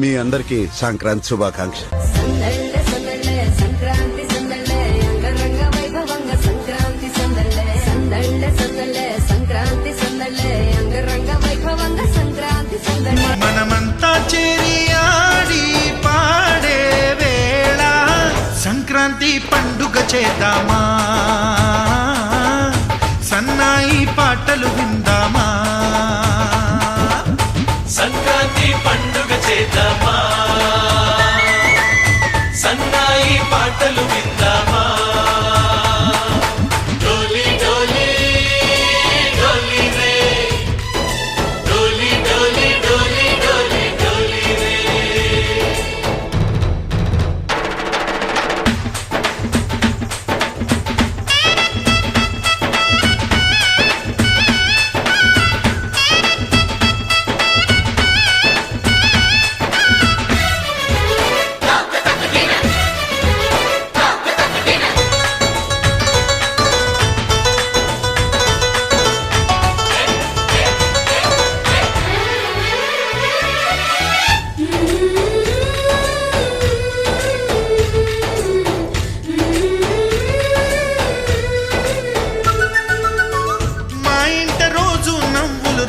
మీ అందరికీ సంక్రాంతి శుభాకాంక్ష. మనమంతా చేరి ఆడి పాడే వేళ సంక్రాంతి పండుగ చేద్దామా, సన్నాయి పాటలు విందామా. సంక్రాంతి పండుగ చేద్దామా, సన్నాయి పాటలు విందామా. డోలి డోలి డోలి రే, డోలి డోలి డోలి డోలి డోలి రే.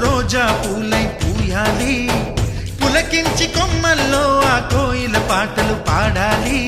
రోజా పూలై పూయాలి, పులకించి కొమ్మల్లో ఆ కోయిల పాటలు పాడాలి.